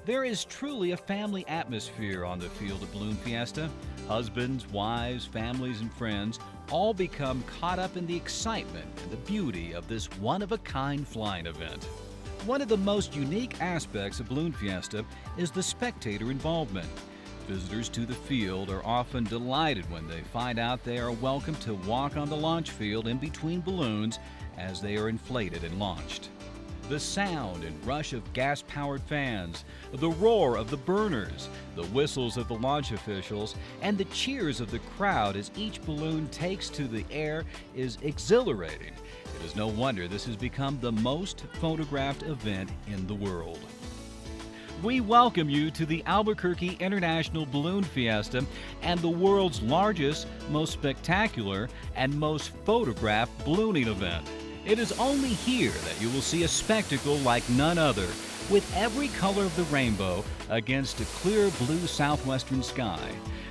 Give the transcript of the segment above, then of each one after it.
There is truly a family atmosphere on the field of Balloon Fiesta. Husbands, wives, families, and friends all become caught up in the excitement and the beauty of this one-of-a-kind flying event. One of the most unique aspects of Balloon Fiesta is the spectator involvement. Visitors to the field are often delighted when they find out they are welcome to walk on the launch field in between balloons as they are inflated and launched. The sound and rush of gas-powered fans, the roar of the burners, the whistles of the launch officials, and the cheers of the crowd as each balloon takes to the air is exhilarating. It is no wonder this has become the most photographed event in the world. We welcome you to the Albuquerque International Balloon Fiesta and the world's largest, most spectacular, and most photographed ballooning event. It is only here that you will see a spectacle like none other, with every color of the rainbow against a clear blue southwestern sky.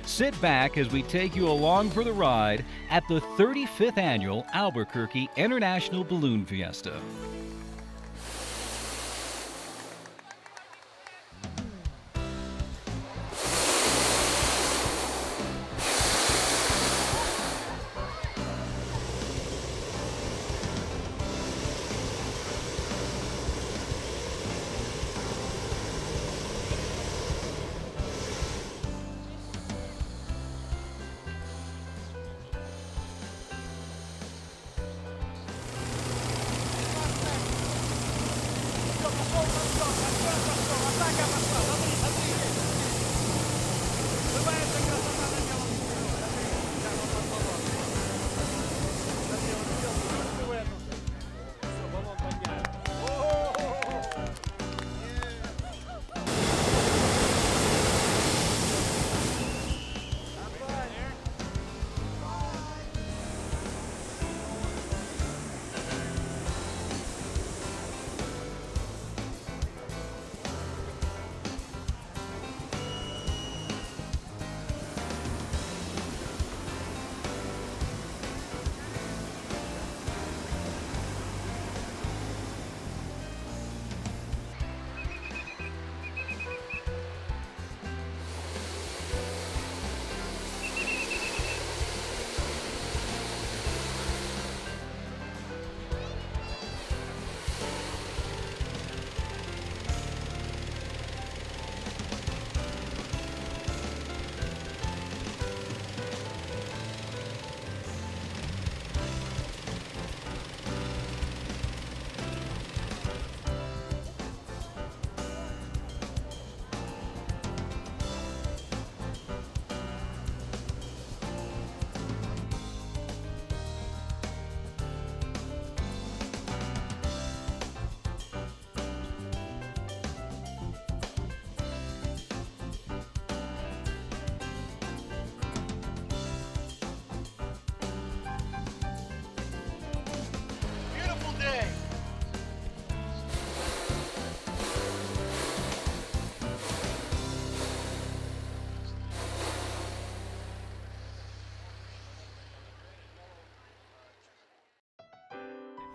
Sit back as we take you along for the ride at the 35th Annual Albuquerque International Balloon Fiesta.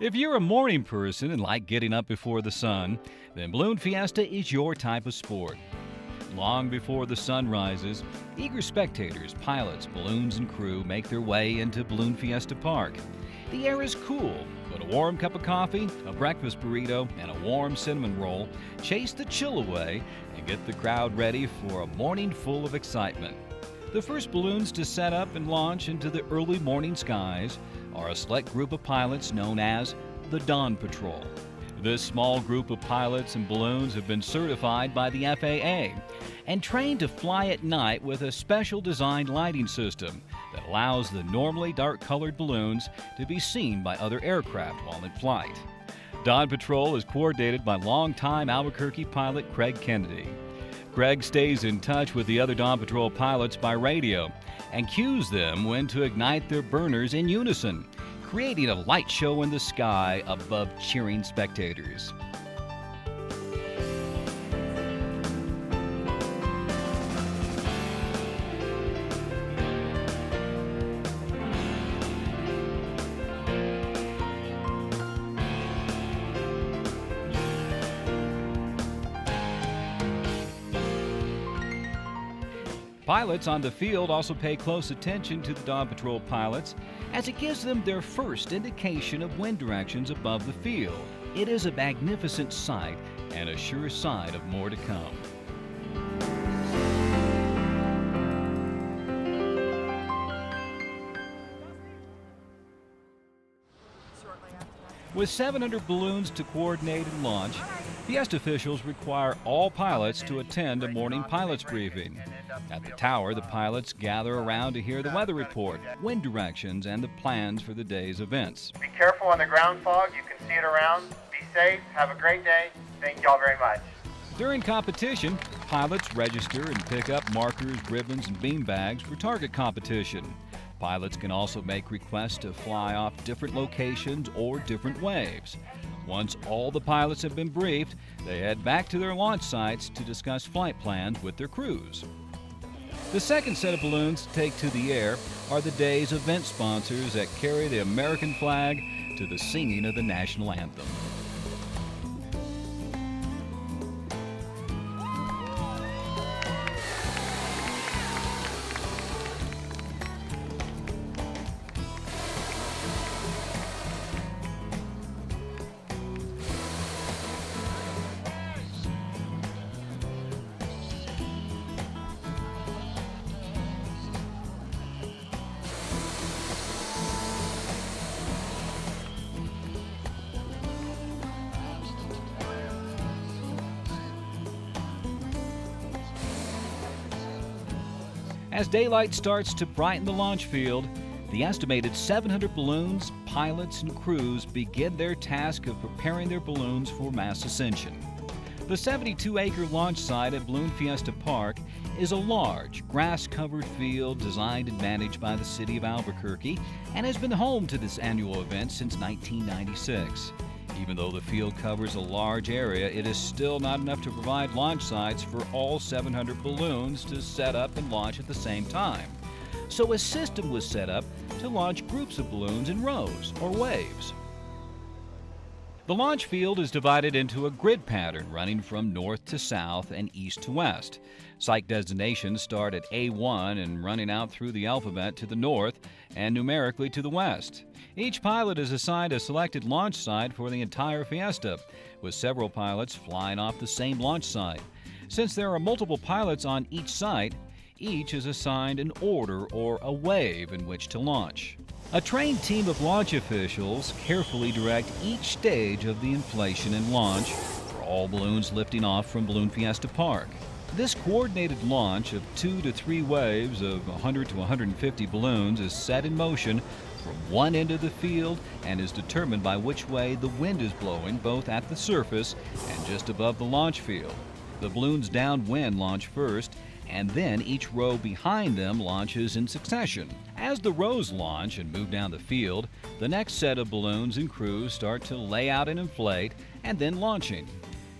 If you're a morning person and like getting up before the sun, then Balloon Fiesta is your type of sport. Long before the sun rises, eager spectators, pilots, balloons, and crew make their way into Balloon Fiesta Park. The air is cool, but a warm cup of coffee, a breakfast burrito, and a warm cinnamon roll chase the chill away and get the crowd ready for a morning full of excitement. The first balloons to set up and launch into the early morning skies are a select group of pilots known as the Dawn Patrol. This small group of pilots and balloons have been certified by the FAA and trained to fly at night with a special designed lighting system that allows the normally dark-colored balloons to be seen by other aircraft while in flight. Dawn Patrol is coordinated by longtime Albuquerque pilot Craig Kennedy. Craig stays in touch with the other Dawn Patrol pilots by radio and cues them when to ignite their burners in unison, creating a light show in the sky above cheering spectators. Pilots on the field also pay close attention to the Dawn Patrol pilots as it gives them their first indication of wind directions above the field. It is a magnificent sight and a sure sign of more to come. With 700 balloons to coordinate and launch, Fiesta officials require all pilots to attend a morning pilot's briefing. At the tower, the pilots gather around to hear the weather report, wind directions, and the plans for the day's events. Be careful on the ground fog. You can see it around. Be safe. Have a great day. Thank y'all very much. During competition, pilots register and pick up markers, ribbons, and bean bags for target competition. Pilots can also make requests to fly off different locations or different waves. Once all the pilots have been briefed, they head back to their launch sites to discuss flight plans with their crews. The second set of balloons to take to the air are the day's event sponsors that carry the American flag to the singing of the national anthem. As daylight starts to brighten the launch field, the estimated 700 balloons, pilots, and crews begin their task of preparing their balloons for mass ascension. The 72-acre launch site at Balloon Fiesta Park is a large, grass-covered field designed and managed by the city of Albuquerque and has been home to this annual event since 1996. Even though the field covers a large area, it is still not enough to provide launch sites for all 700 balloons to set up and launch at the same time. So a system was set up to launch groups of balloons in rows or waves. The launch field is divided into a grid pattern running from north to south and east to west. Site designations start at A1 and running out through the alphabet to the north and numerically to the west. Each pilot is assigned a selected launch site for the entire Fiesta, with several pilots flying off the same launch site. Since there are multiple pilots on each site, each is assigned an order or a wave in which to launch. A trained team of launch officials carefully direct each stage of the inflation and launch for all balloons lifting off from Balloon Fiesta Park. This coordinated launch of 2 to 3 waves of 100 to 150 balloons is set in motion from one end of the field and is determined by which way the wind is blowing, both at the surface and just above the launch field. The balloons downwind launch first, and then each row behind them launches in succession. As the rows launch and move down the field, the next set of balloons and crews start to lay out and inflate, and then launching.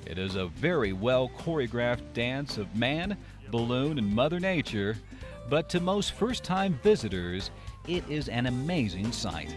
It is a very well choreographed dance of man, balloon, and Mother Nature, but to most first-time visitors, it is an amazing sight.